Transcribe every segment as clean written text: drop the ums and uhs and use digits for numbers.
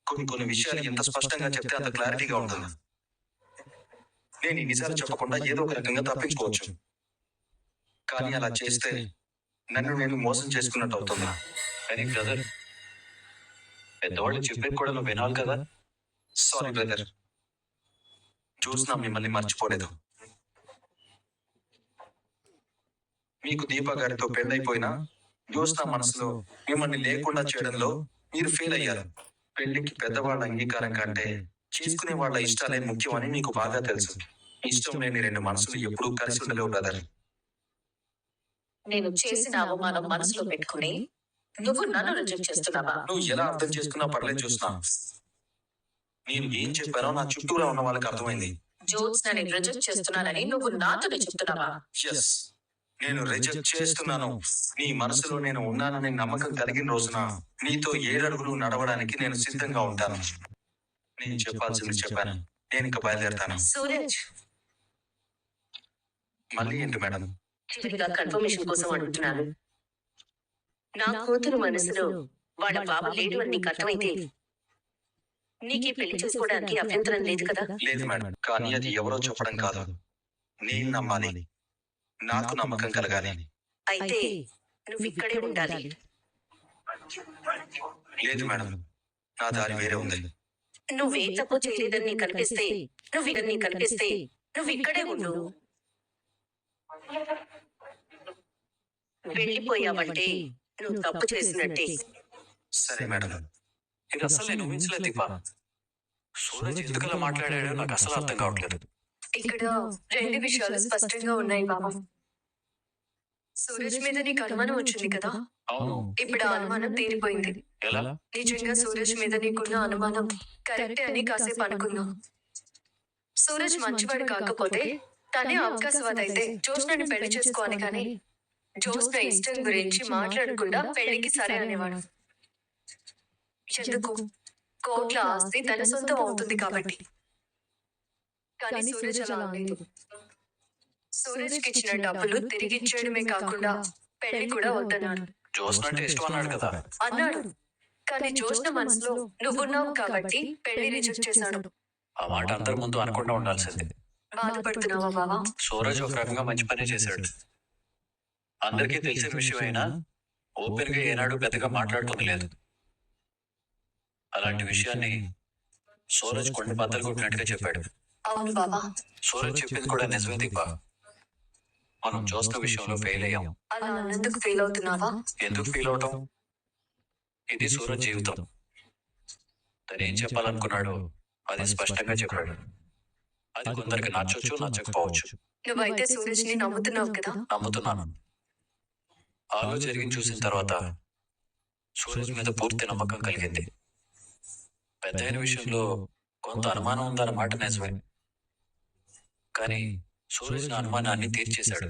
కొన్ని కొన్ని విషయాలు ఎంత స్పష్టంగా చెప్తే అంత క్లారిటీగా ఉంటుంది. నేను ఈ నిజాలు చెప్పకుండా ఏదో ఒక రకంగా తప్పించుకోవచ్చు, కానీ అలా చేస్తే నన్ను నేను మోసం చేసుకున్నట్టు అవుతుంది. కానీ బ్రదర్, పెద్దవాళ్ళు చెప్పేది కూడా నువ్వు వినాలి కదా. సారీ బ్రదర్, చూసినా మిమ్మల్ని మర్చిపోలేదు. మీకు దీపా గారితో పెళ్ళైపోయినా జ్యోత్స్న మనసులో మిమ్మల్ని లేకుండా చేయడంలో మీరు ఫెయిల్ అయ్యారు. పెళ్లికి పెద్దవాళ్ళ అంగీకారం కంటే చేసుకునే వాళ్ళ ఇష్టాలే ముఖ్యమని మీకు బాగా తెలుసు. ఇష్టం లేని రెండు మనసులు ఎప్పుడూ కలిసి ఉండలేవు బ్రదర్. నేను చేసిన అవమానం మనసులో పెట్టుకుని నువ్వు నన్ను రిజెక్ట్ చేస్తున్నావా? నువ్వు ఎలా అర్థం చేసుకున్నా పర్లేదు చూస్తున్నా. నేను ఏం చెప్పానో నా చుట్టూరా ఉన్న వాళ్ళకి అర్థమైంది. జ్యోత్స్నని రిజెక్ట్ చేస్తున్నానని నువ్వు నాతోనే చెప్తున్నావా? ఎస్, నేను రిజెక్ట్ చేస్తున్నాను. నీ మనసులో నేను ఉన్నానని నమ్మకం కలిగిన రోజున నీతో 7 అడుగులు నడవడానికి నేను సిద్ధంగా ఉంటాను. నేను చెప్పాల్సింది చెప్పాను. నేను ఇక బయలుదేరతాను. సూరజ్, మళ్ళీ ఏంటి మేడం? చివరిగా కన్ఫర్మేషన్ కోసం అడుగుతున్నాను. నా కూతురు మనసులో వాళ్ళ బాబు లేడు అని నీకు అర్థమైతే నీకు పెళ్లి చేసుకోవడానికి అభ్యంతరం లేదు కదా? లేదు మేడం, కానీ అది ఎవరో చెప్పడం కాదు, నేను నమ్మాలి. నాకు నమ్మకం కలగాలి. అయితే నువ్వు ఇక్కడే ఉండాలి. లేదు మేడం, నా దారి వేరే ఉంది. నువ్వే తప్పు చేయలేదని నీకు కనిపిస్తే నువ్వు ఇక్కడే ఉండు. వెళ్ళిపోయావంటే నువ్వు తప్పు చేసినట్టే. సరే మేడం. ఇది అసలు నేను ఊహించలేదు దీపా. సూరజ్ ఎందుకలా మాట్లాడాడో నాకు అసలు అర్థం కావట్లేదు. ఇక్కడ 2 విషయాలు స్పష్టంగా ఉన్నాయి బాబా. సూరజ్ మీద నీకు అనుమానం వచ్చింది కదా? అవును. ఇప్పుడు ఆ అనుమానం తీరిపోయింది. ఎలా? నిజంగా సూరజ్ మీద నీకున్న అనుమానం కరెక్టే అని కాసేపు అనుకున్నాం. సూరజ్ మంచివాడు కాకపోతే తనే అవకాశవాది అయితే జ్యోత్స్నని పెళ్లి చేసుకోవాలి, కానీ జ్యోత్స్న ఇష్టం గురించి మాట్లాడకుండా పెళ్లికి సరే అనేవాడు. ఎందుకు? కోట్ల ఆస్తి తన సొంతం అవుతుంది కాబట్టి. కానీ సూరజ్ అలా లేదు. సూరజ్కి ఇచ్చిన డబ్బులు తిరిగిచ్చేయడమే కాకుండా పెళ్లి కూడా వద్దన్నాడు. జ్యోత్స్న అంటే ఇష్టం అన్నాడు కదా. అన్నాడు, కానీ జ్యోత్స్న మనసులో నువ్వున్నావు కాబట్టి పెళ్లి రిజెక్ట్ చేశాడు. ఆ మాట అందరి ముందు అనకుండా ఉండాల్సింది. బాధపడుతున్నావా బావా? సూరజ్ ఒక రకంగా మంచి పనే చేశాడు. అందరికీ తెలిసిన విషయం అయినా ఓపెన్ గా ఏనాడు పెద్దగా మాట్లాడుతుంది లేదు. అలాంటి విషయాన్ని సూరజ్ కొన్ని బద్దలు కొట్టినట్టుగా చెప్పాడు. అవును బాబా. సూరజ్ చెప్పింది కూడా నిజమే దీపా. మనం జ్యోత్స్న విషయంలో ఫెయిల్ అయ్యాం. అలా అన్నందుకు ఫెయిల్ అవుతున్నావా? ఎందుకు ఫీల్ అవటం? ఇది సూరజ్ జీవితం. తను ఏం చెప్పాలనుకున్నాడో అది స్పష్టంగా చెప్పాడు. అది కొందరికి నచ్చొచ్చు, నచ్చకపోవచ్చు. నువ్వైతే సూరజ్ ని నమ్ముతున్నావు కదా? నమ్ముతున్నాను. ఆలో జరిగింది చూసిన తర్వాత సూరజ్ మీద పూర్తి నమ్మకం కలిగింది. పెద్దయిన విషయంలో కొంత అనుమానం ఉందన్నమాట నిజమే, కానీ సూరజ్ నా అనుమానాన్ని తీర్చేశాడు.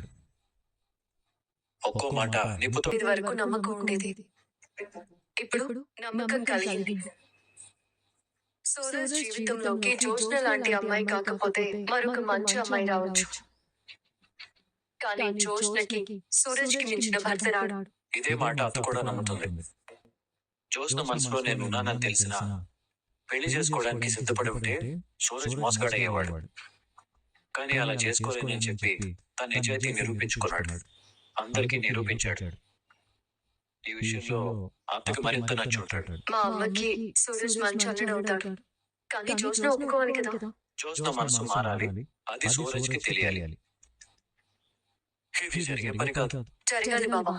ఒక్కో మాట నిపుతో. ఇది వరకు నమ్మకం ఉండేది, ఇప్పుడు నమ్మకం కలిగింది. సూరజ్ జీవితంలోకి జ్యోత్స్న లాంటి అమ్మాయి కాకపోతే మరొక మంచి అమ్మాయి రావచ్చు, కానీ జ్యోత్స్నకి సూరజ్ కి మించిన భర్త రాడు. ఇదే మాట అత్త కూడా నమ్ముతుంది. జ్యోత్స్న మనసులో నేను ఉన్నానని తెలిసినా పెళ్లి చేసుకోవడానికి సిద్ధపడి ఉంటే సూరజ్ మోసగాడయ్యేవాడు. కానీ అలా చేసుకోలేనని చెప్పి తన నిజాయితీ నిరూపించుకున్నాడు. అందరికీ నిరూపించాడు. ఈ విషయంలో అత్తకి మరింత నచ్చుంటాడు. మా అమ్మకి సూరజ్ మంచి అల్లుడు అవుతాడు, కానీ జ్యోత్స్న ఒప్పుకోవాలి కదా. జ్యోత్స్న మనసు మారాలి, అది సూరజ్ కి తెలియాలి. ఇది జరిగే పని కాదు. జరగాలి బాబా,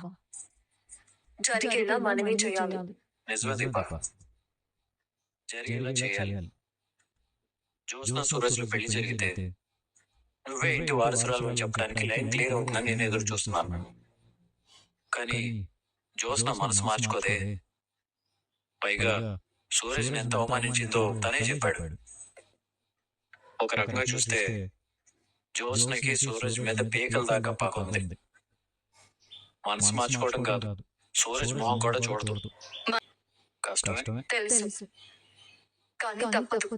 జరిగేలా మనమే చేయాలి. నిజమే దీపా, జరిగేలా చేయాలి. జ్యోత్స్న సూరజ్ పెళ్లి జరిగితే నువ్వే ఇంటి వారసురాలు అని చెప్పడానికి లైన్ క్లియర్ అవుతుందని నేను ఎదురు చూస్తున్నాను. కానీ జ్యోత్స్న మనసు మార్చుకోదే. పైగా సూరజ్ ఎంత అవమానించిందో తనే చెప్పాడు. ఒక రకంగా చూస్తే జ్యోత్స్నకి సూరజ్ మీద పీకల దాకా పగుంది. మనసు మార్చుకోవడం కాదు, సూరజ్ మొహం కూడా చూడదు. కష్టమే. తెలుసు, కానీ తప్పదు.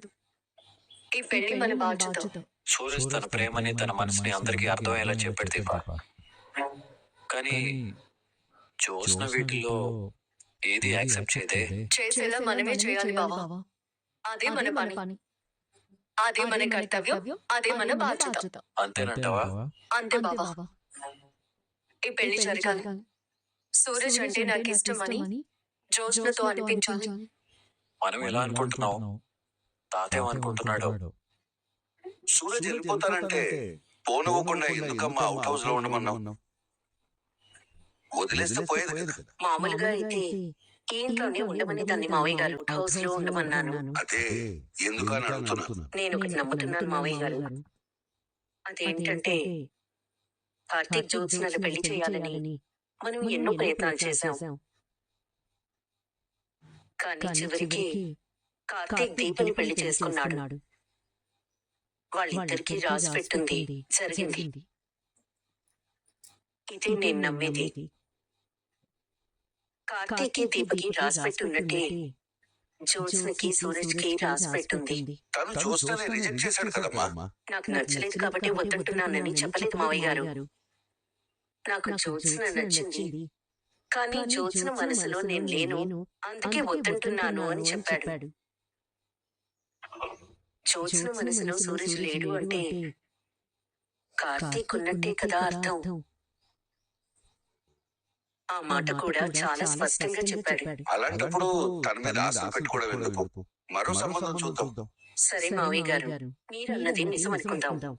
ఈ పెళ్లి మన బాధ్యత. సూరజ్ తన ప్రేమని, తన మనసుని అందరికీ అర్థమయ్యేలా చెప్పాడు దీపా. కానీ జ్యోత్స్న వీటిల్లో ఏది యాక్సెప్ట్ చేయదే. చేసేలా మనమే చేయాలి బావా. అదే మన పని, అదే మన కర్తవ్యం, అదే మన బాధ్యత. అంతేనంటావా? అంతే బావా. ఈ పెళ్లి జరగాలి. సూరజ్ అంటే నాకు ఇష్టమని జ్యోత్స్నతో అనిపించాలి. మనం ఎలా అనుకుంటున్నావు? తాతేమనుకుంటున్నాడు? సూరజ్ వెళ్ళిపోతానంటే పోనివ్వకుండా ఎందుకమ్మా అవుట్ హౌస్ లో ఉండమన్నావు? వదిలేస్తే పోయేది కదా. మామూలుగా అయితే ఈ ఇంట్లోనే ఉండమని దాన్ని మావయ్య గారు హౌస్ లో ఉండమన్నాను. అదే ఎందుకని అడుగుతున్నా. నేను ఒకటి నమ్ముతున్నాను మావయ్య గారు. అదేంటంటే కార్తీక్ జ్యోత్స్నల పెళ్లి చేయాలని మనం ఎన్నో ప్రయత్నాలు చేశాం. కానీ చివరికి కార్తీక్ దీపని పెళ్లి చేసుకున్నాడు. వాళ్ళిద్దరికీ రాసి పెట్టింది జరిగింది. ఇదే నేను నమ్మేది. కార్తీక్ దీపకి రాసి పెట్టున్నట్టే జ్యోత్స్నకి సూరజ్ కి రాసి పెట్టింది. తను జ్యోత్స్నని రిజెక్ట్ చేశాడు కదమ్మా. నాకు నచ్చలేదు కాబట్టి వద్దంటున్నానని చెప్పలేదు మావయ్య గారు. నాకు జ్యోత్స్న నచ్చింది, కానీ జ్యోత్స్న మనసులో నేను లేను, అందుకే వద్దంటున్నాను అని చెప్పాడు. జ్యోత్స్న మనసులో సూరజ్ లేడు అంటే కార్తీక్ ఉన్నట్టే కదా అర్థం. ఆ మాట కూడా చాలా స్పష్టంగా చెప్పాడు. అలాంటప్పుడు తన మీద ఆశలు పెట్టుకోవడం ఎందుకు? మరో సంబంధం చూద్దాం. సరే మావయ్య గారు, మీరన్నది నిజం అనుకుందాం.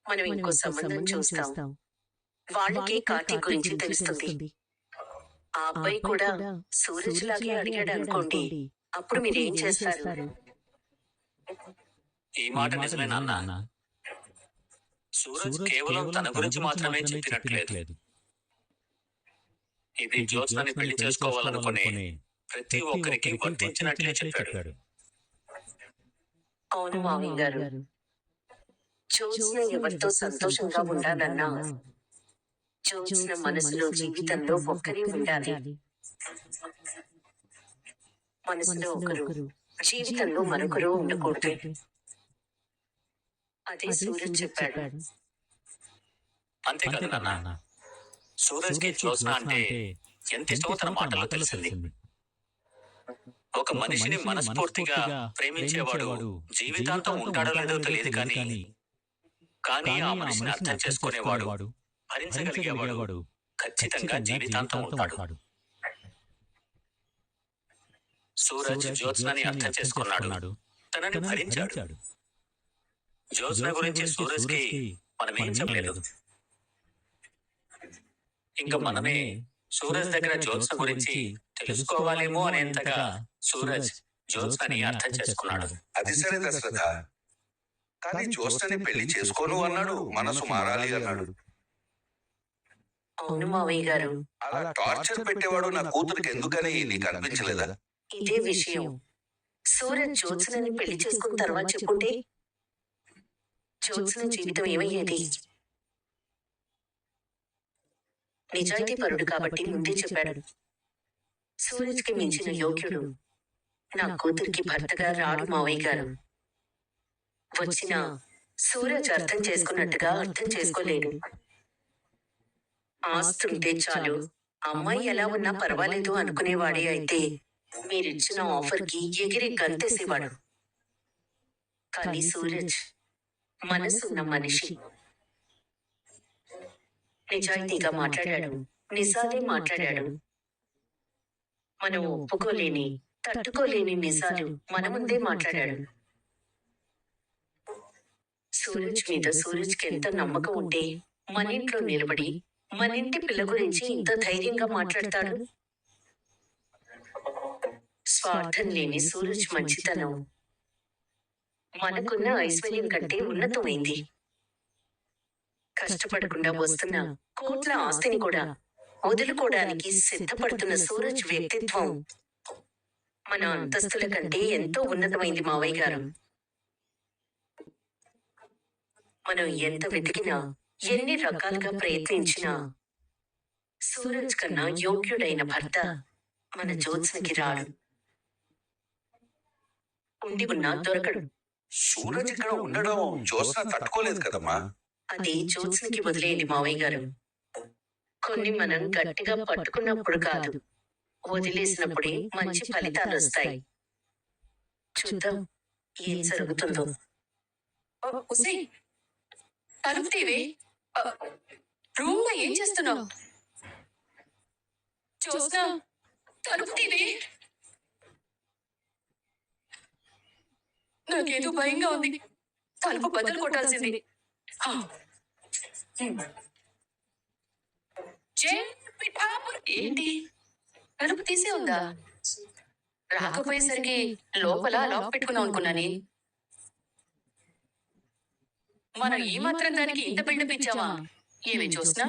మనం ఇంకో సంబంధం చూస్తాం. వాళ్ళకి కార్తీక్ గురించి తెలుస్తుంది. ఆ అబ్బాయి కూడా సూరజ్ లాగే అడిగాడు అనుకోండి, అప్పుడు మీరేం చేస్తారు? ఈ మాట నిజమే నాన్న. సూరజ్ కేవలం తన గురించి మాత్రమే చెప్పినట్లేదు. ఇది జ్యోత్స్నని పెళ్లి చేసుకోవాలనుకునే ప్రతి ఒక్కరికి వర్తించినట్లే చెప్పాడు. అవును మావయ్య గారు. జ్యోత్స్న ఎవరితో సంతోషంగా ఉండాలన్నా జ్యోత్స్న మనసులో జీవితంలో ఒక్కరే ఉండాలి. మనసులో ఒకరు, జీవితంలో మరొకరు ఉండకూడదు. అదే సూరజ్ చెప్పాడు. అంతే కదా నాన్న. సూరజ్ కి జ్యోత్స్న అంటే ఎంత ఇష్టమో తన మాటల్లో తెలిసింది. ఒక మనిషిని మనస్ఫూర్తిగా ప్రేమించేవాడు జీవితాంతం ఉంటాడో లేదో తెలియదు, కానీ ఆ మనిషిని అర్థం చేసుకునేవాడు, భరించగలిగేవాడు ఖచ్చితంగా జీవితాంతం ఉంటాడు. సూరజ్ జ్యోత్స్నని అర్థం చేసుకున్నాడు, తనని భరించాడు. జ్యోత్స్న గురించి సూరజ్ కి మనమేం చెప్పలేదు. ఇంకా మనమే సూరజ్ దగ్గర జ్యోత్స్న గురించి తెలుసుకోవాలేమో అనేంతగా సూరజ్ జ్యోత్స్నని అర్థం చేసుకున్నాడు. అది సరే దశరథ, కానీ జ్యోత్స్నని పెళ్లి చేసుకోను అన్నాడు, మనసు మారాలి అన్నాడు. అవును మావయ్య గారు. అలా టార్చర్ పెట్టేవాడు నా కూతురికి ఎందుకని నీకు అనిపించలేదా? ఇదే విషయం సూరజ్ జ్యోత్స్నని పెళ్లి చేసుకున్న తర్వాత చెప్పుంటే జ్యోత్స్న జీవితం ఏమయ్యేది? నిజాయితీ పరుడు కాబట్టి ముందే చెప్పాడు. సూరజ్ కి మించిన యోగ్యుడు నా కూతురికి భర్తగా రాడు మావయ్య గారు. వచ్చినా సూరజ్ అర్థం చేసుకున్నట్టుగా అర్థం చేసుకోలేడు. ఆస్తుంటే చాలు, అమ్మాయి ఎలా ఉన్నా పర్వాలేదు అనుకునేవాడే అయితే మీరిచ్చిన ఆఫర్ కి ఎగిరి గంతేసేవాడు. కానీ సూరజ్ మనసున్న మనిషి. నిజాయితీగా మాట్లాడాడు, నిజాలే మాట్లాడాడు. మనం ఒప్పుకోలేని, తట్టుకోలేని నిజాలు మన ముందే మాట్లాడాడు. సూరజ్ మీద సూరజ్కి ఎంత నమ్మకం ఉంటే మన ఇంట్లో నిలబడి మన ఇంటి పిల్ల గురించి ఇంత ధైర్యంగా మాట్లాడతాడు. స్వార్థం లేని సూరజ్ మంచితనం మనకున్న ఐశ్వర్యం కంటే ఉన్నతమైంది. కష్టపడకుండా వస్తున్న కోట్ల ఆస్తిని కూడా వదులుకోవడానికి సిద్ధపడుతున్న సూరజ్ వ్యక్తిత్వం మన అంతస్తుల కంటే ఎంతో ఉన్నతమైంది మావయ్య గారు. మనం ఎంత వెతికినా, ఎన్ని రకాలుగా ప్రయత్నించినా సూరజ్ కన్నా యోగ్యుడైన భర్త మన జ్యోత్స్నకి రాడు. ఉండి ఉన్నా దొరకడు. సూరజ్ ఇక్కడ ఉండడం జ్యోత్స్న తట్టుకోలేదు కదమ్మా. అది జ్యోత్స్నకి వదిలేయండి మావయ్య గారు. కొన్ని మనం గట్టిగా పట్టుకున్నప్పుడు కాదు, వదిలేసినప్పుడే మంచి ఫలితాలు వస్తాయి. చూద్దాం ఏం జరుగుతుందో. ఉసి, తలుపు తీవే. రూమ్ లో ఏం చేస్తున్నావు? చూస్తా, తలుపు తీవే. నాకేదో భయంగా ఉంది. తలుపు బద్దలు కొట్టాల్సింది. హా. ఏంటి, తలుపు తీసే ఉందా? రాకపోయేసరికి లోపల లాక్ పెట్టుకున్నాం అనుకున్నానే. మనం ఈ మాత్రం దానికి ఇంత బిల్డప్ ఇచ్చావా? ఏమి చూసినా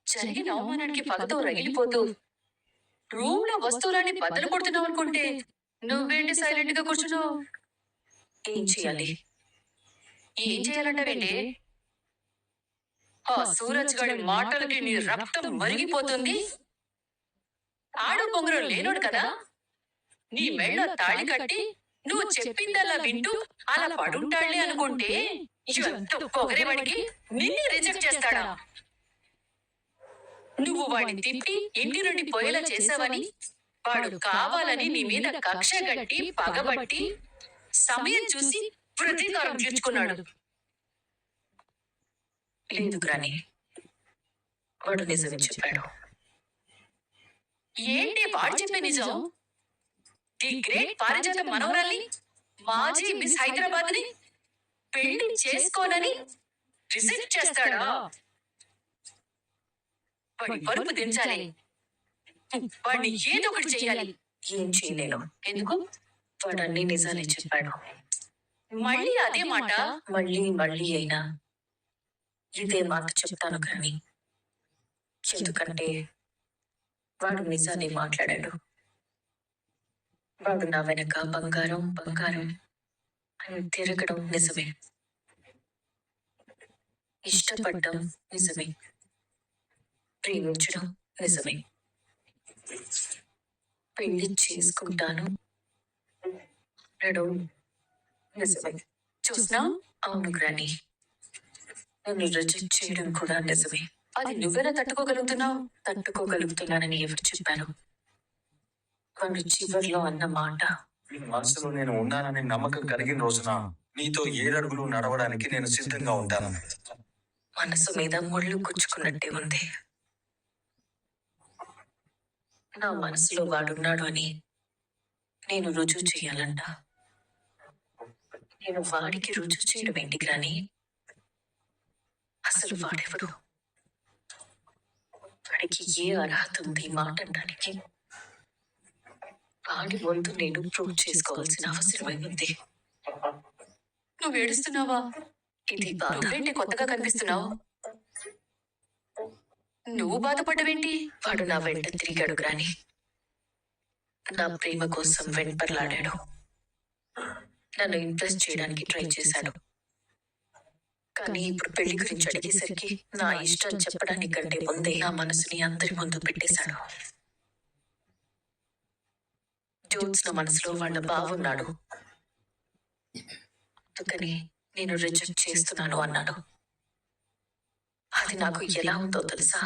జరిగిన అవమానానికి పగతో రగిలిపోతూ రూమ్ లో వస్తువులన్నీ బద్దలు కొడుతున్నావు అనుకుంటే నువ్వేంటి సైలెంట్ గా కూర్చున్నావు? ఏం చేయాలి? ఏం చేయాలంటావేంటి? ఆ సూరజ్ గాడి మాటలకి నీ రక్తం మరిగిపోతుంది. ఆడు పొంగరు లేనోడు కదా, నీ మెళ్ళో తాళి కట్టి నువ్వు చెప్పిందల్లా వింటూ అలా పడుంటాడులే అనుకుంటే ఎంత పొగరేవాడికి నిన్నే రిజెక్ట్ చేస్తాడా? నువ్వు వాడిని తిప్పి ఇంటి నుండి పోయేలా చేసావని వాడు కావాలని నీ మీద కక్ష గట్టి పగబట్టి సమయం చూసి ప్రతీకారం తీర్చుకున్నాడు. లేదు గ్రాని, వాడు నిజమే చెప్పాడు. ఏంటి వాడు చెప్పే నిజం? ది గ్రేట్ పారిజాత మనోరాల్ని, మాజీ మిస్ హైదరాబాద్ ని పెళ్లి చేసుకోనని రిజెక్ట్ చేస్తాడా? వాడి పరుపు దించాలి. వాడిని ఏదో ఒకటి చెయ్యాలి. ఏం చేయలేను. ఎందుకు? వాడు అన్ని నిజాలే చెప్పాడు. మళ్ళీ అదే మాట? మళ్ళీ అయినా ఇదే మాట చెప్తాను కానీ, ఎందుకంటే వాడు నిజాన్ని మాట్లాడాడు. వాడు నా వెనక బంగారం అని తిరగడం నిజమే, ఇష్టపడ్డం నిజమే, ప్రేమించడం నిజమే, పెళ్లి చేసుకుంటాను అనడం నిజమే. చూసినా? అవును గ్రాని, నన్ను రిజెక్ట్ చేయడం కూడా నిజమే. అది నువ్వెలా తట్టుకోగలుగుతున్నావు? తట్టుకోగలుగుతున్నానని ఎవరు చెప్పారు? వాడు చివర్లో అన్న మాట, నీ మనసులో నేను ఉన్నానని నమ్మకం కలిగిన రోజున నీతో 7 అడుగులు నడవడానికి నేను సిద్ధంగా ఉంటాను. మనసు మీద ముళ్ళు గుచ్చుకున్నట్టే ఉంది. నా మనసులో వాడున్నాడు అని నేను రుజువు చేయాలంట. నేను వాడికి రుజువు చేయడం ఏంటి కానీ, అసలు వాడెవడు? వాడికి ఏ అర్హత ఉంది మాట అనడానికి? వాడి ముందు నేను ప్రూవ్ చేసుకోవాల్సిన అవసరం ఉంది. నువ్వు ఏడుస్తున్నావా? ఇది బాధేంటి కొత్తగా కనిపిస్తున్నావు? నువ్వు బాధపడ్డవేంటి? వాడు నా వెంట తిరిగాడు గ్రాని, నా ప్రేమ కోసం వెంపర్లాడాడు, నన్ను ఇంప్రెస్ చేయడానికి ట్రై చేశాడు. కానీ ఇప్పుడు పెళ్లి గురించి అడిగేసరికి నా ఇష్టం చెప్పడానికి కంటే ముందే నా మనసుని అందరి ముందు పెట్టేశాడు. జ్యోత్స్న మనసులో వాళ్ళ బావున్నాడు, అందుకని నేను రిజెక్ట్ చేస్తున్నాను అన్నాడు. అది నాకు ఎలా ఉందో తెలుసా?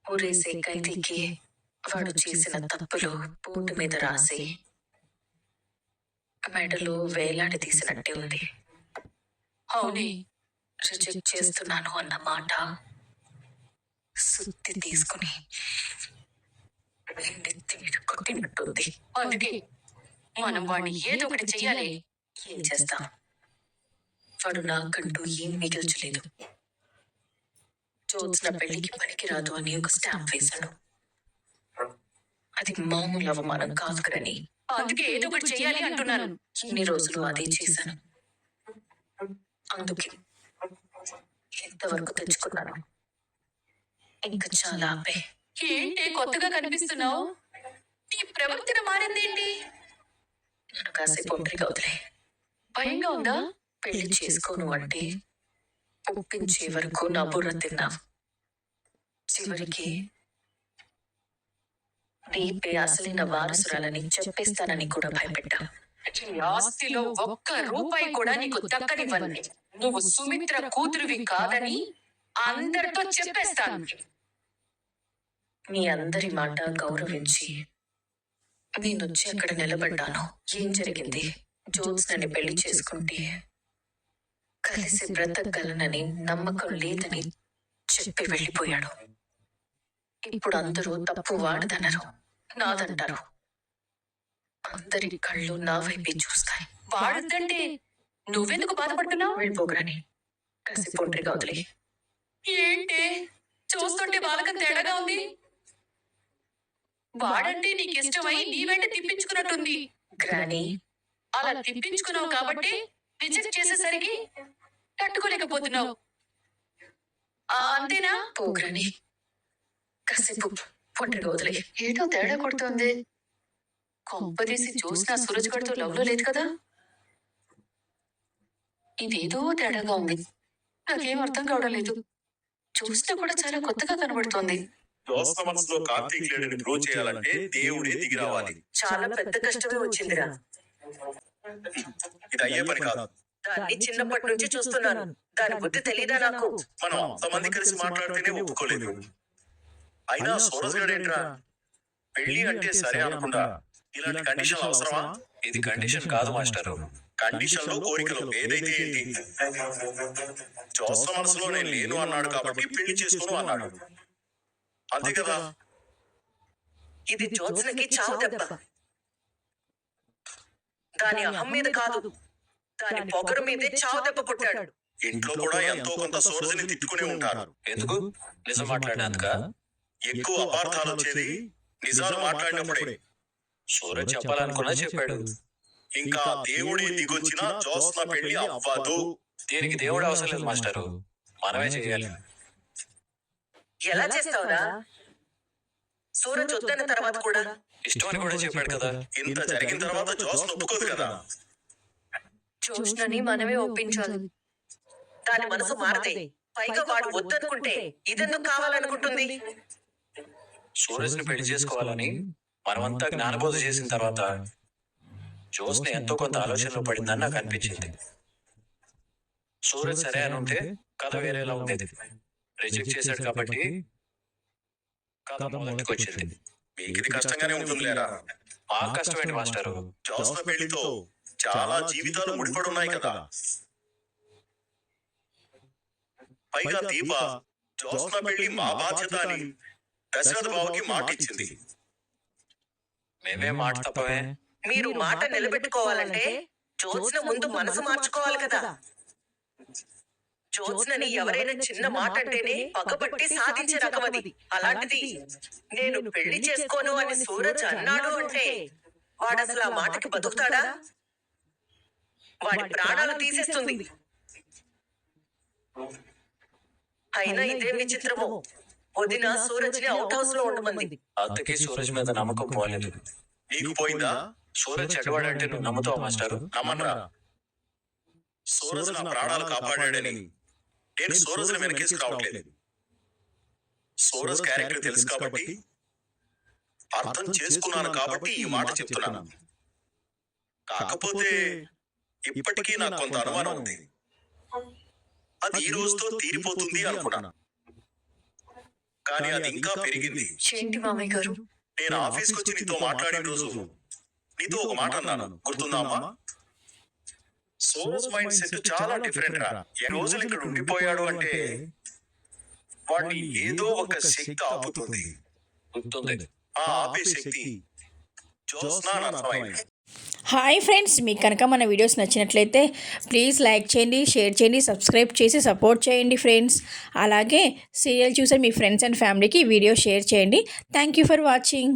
ఊరేసే ఖైదీకి వాడు చేసిన తప్పులు బోర్డు మీద రాసి మెడలో వేలాడి తీసినట్టే ఉంది. అవునే, రిజెక్ట్ చేస్తున్నాను అన్న మాట సుత్తి తీసుకుని నెత్తి మీద కొట్టినట్టుంది. అందుకే మనం వాడిని ఏదో ఒకటి చెయ్యాలి. ఏం చేస్తాం? వాడు నాకంటూ ఏం మిగిల్చలేదు. జ్యోత్స్న పెళ్లికి పనికిరాదు అని ఒక స్టాంప్ వేశాడు. అది మామూలు అవమానం కాదు కదని, అందుకే ఏదో ఒకటి చెయ్యాలి అంటున్నాను. ఇన్ని రోజులు అదే చేశాను, అందుకే ఇంతవరకు తెచ్చుకున్నాను. ఇంకా చాలా ఆపే. ఏంటి కొత్తగా కనిపిస్తున్నావు? నీ ప్రవర్తన మారిందేంటి? నన్ను కాసేపు ఒంటరిగా వదిలే. భయంగా ఉందా? పెళ్లి చేసుకోను అంటే ఒప్పించే వరకు నా బుర్ర తిన్నావు. చివరికి నీపే అసలైన వారసురాలని చెప్పేస్తానని కూడా భయపెట్టా. ఈ ఆస్తిలో ఒక్క రూపాయి కూడా నీకు దక్కనివ్వను. నువ్వు సుమిత్ర కూతురువి కాదని అందరితో చెప్పేస్తాను. మీ అందరి మాట గౌరవించి నేనొచ్చి అక్కడ నిలబడ్డాను. ఏం జరిగింది? జ్యోత్స్నని పెళ్లి చేసుకుంటే కలిసి బ్రతకగలనని నమ్మకం లేదని చెప్పి వెళ్ళిపోయాడు. ఇప్పుడు అందరూ తప్పు వాడదనరు, నాదంటారు. అందరి కళ్ళు నా వైపే చూస్తాయి. వాడదంటే నువ్వెందుకు బాధపడుతున్నావు? వెళ్ళిపోగ్రాని కసి పొండ్రిగా వదిలే. ఏంటి చూస్తుంటే బాలకం తేడాగా ఉంది? వాడంటే నీకిష్టమై నీ వెంట తిప్పించుకున్నట్టుంది. గ్రాని అలా తిప్పించుకున్నావు కాబట్టి రిజెక్ట్ చేసేసరికి తట్టుకోలేకపోతున్నావు. అంతేనా? పోగ్రాని కాసేపు పొండ్రిగా వదిలే. ఏదో తేడా కొడుతోంది. కొంపదీసి జ్యోత్స్న సూరజ్ గడితో లవ్ లో లేదు కదా? ఇదేదో తేడాగా ఉంది. నాకేం అర్థం కావడం లేదు. జ్యోత్స్న కూడా చాలా కొత్తగా కనబడుతోంది. జ్యోత్స్న మనసులో కార్తీక్ లేడని ప్రూవ్ చేయాలంటే దేవుడే దిగి రావాలి. చాలా పెద్ద కష్టమే వచ్చిందిరా. ఇది అయ్యే పని కాదు. దాన్ని చిన్నప్పటి నుంచి చూస్తున్నాను. దాని బుద్ధి తెలీదా నాకు? మనం అంతమంది కలిసి మాట్లాడితేనే ఒప్పుకోలేదు. అయినా సూరజ్ గడేంట్రా పెళ్లి అంటే సరే అనకుండా ఇలాంటి కండిషన్ అవసరమా? ఇది కండిషన్ కాదు మాస్టారు. కండిషన్ లో కోరికలు ఏదైతే ఏంటి? జ్యోత్స్న మనసులో నేను లేను అన్నాడు కాబట్టి పెళ్లి చేసుకోను అన్నాడు. అంతే కదా? ఇది జ్యోత్స్నకి చావు దెబ్బ. దాని అహం మీద కాదు, దాని పొగరు మీదే చావు దెబ్బ కొట్టాడు. ఇంట్లో కూడా ఎంతో కొంత సూరజ్ని తిట్టుకునే ఉంటారు. ఎందుకు? నిజం మాట్లాడినందుక? ఎక్కువ అపార్థాలు వచ్చేది నిజాలు మాట్లాడినప్పుడే. సూరజ్ చెప్పాలనుకున్నా చెప్పాడు. ఇంకా దేవుడి దిగొచ్చిన జ్యోత్స్న పెళ్లి అవ్వదు. దీనికి దేవుడు అవసరం లేదు మాస్టారు, మనమే చేయాలి. ఎలా చేస్తావురా? సూరజ్ వద్దన్న తర్వాత కూడా ఇష్టం అని కూడా చెప్పాడు కదా. ఇంత జరిగిన తర్వాత జ్యోత్స్న ఒప్పుకోదు కదా. జ్యోత్స్నని మనమే ఒప్పించాలి. దాని మనసు మారదే. పైగా వాడు వద్దనుకుంటే ఇదెందుకు కావాలనుకుంటుంది? సూరజ్ ని పెళ్లి చేసుకోవాలని మనమంతా జ్ఞానబోధ చేసిన తర్వాత జ్యోత్స్న ఎంతో కొంత ఆలోచనలో పడిందని నాకు అనిపించింది. సూరజ్ సరే అని ఉంటే కథ వేరేలా ఉండేది. రిజెక్ట్ చేశాడు కాబట్టి కథ మొదటికి వచ్చింది. మీకు ఇది కష్టంగానే ఉంటుందిలేరా. ఆ కష్టమేంటి మాస్టారు? జ్యోత్స్న పెళ్లితో చాలా జీవితాలు ముడిపడి ఉన్నాయి కదా. పైగా దీప జ్యోత్స్న పెళ్లి మా బాధ్యత అని దశరథ బాబుకి మాట ఇచ్చింది. మేమే మాట తప్పమే. మీరు మాట నిలబెట్టుకోవాలంటే జ్యోత్స్న ముందు మనసు మార్చుకోవాలి కదా. జ్యోత్స్నని ఎవరైనా చిన్న మాట అంటేనే పగబట్టి సాధించే రకం అది. అలాంటిది నేను పెళ్లి చేసుకోను అని సూరజ్ అన్నాడు అంటే వాడసలు ఆ మాటకి బతుకుతాడా? వాడి ప్రాణాలు తీసేస్తుంది. అయినా ఇదే విచిత్రమో, వదిన సూరజ్ ని అవుట్ హౌస్ లో ఉండమంది. అత్తకి సూరజ్ మీద నమ్మకం పోలేదు. నీకు పోయిందా? సూరజ్ చెడ్డవాడంటే నువ్వు నమ్ముతావు మాస్టారు? నమ్మనరా. సూరజ్ నా ప్రాణాలు కాపాడాడని నేను సూరజ్ ని వెనకేసుకు రావట్లేదు. సూరజ్ క్యారెక్టర్ తెలుసు కాబట్టి, అర్థం చేసుకున్నాను కాబట్టి ఈ మాట చెప్తున్నాను. కాకపోతే ఇప్పటికీ నాకు కొంత అనుమానం ఉంది. అది ఈ రోజుతో తీరిపోతుంది అనుకున్నాను, కానీ అది ఇంకా పెరిగింది. ఏంటి మామయ్య గారు? నేను ఆఫీస్కి వచ్చి నీతో మాట్లాడిన రోజు నీతో ఒక మాట అన్నాను, గుర్తుందా అమ్మా? సూరజ్ మైండ్ సెట్ చాలా డిఫరెంట్ రా. ఈ రోజులు ఇక్కడ ఉండిపోయాడు అంటే వాడిని ఏదో ఒక శక్తి ఆపుతుంది. గుర్తుంది. ఆ ఆపే శక్తి జ్యోత్స్న అని అర్థమైంది. హాయ్ ఫ్రెండ్స్, మీకు కనుక మన వీడియోస్ నచ్చినట్లయితే ప్లీజ్ లైక్ చేయండి, షేర్ చేయండి, సబ్స్క్రైబ్ చేసి సపోర్ట్ చేయండి ఫ్రెండ్స్. అలాగే సీరియల్ చూసే మీ ఫ్రెండ్స్ అండ్ ఫ్యామిలీకి వీడియో షేర్ చేయండి. Thank you for watching.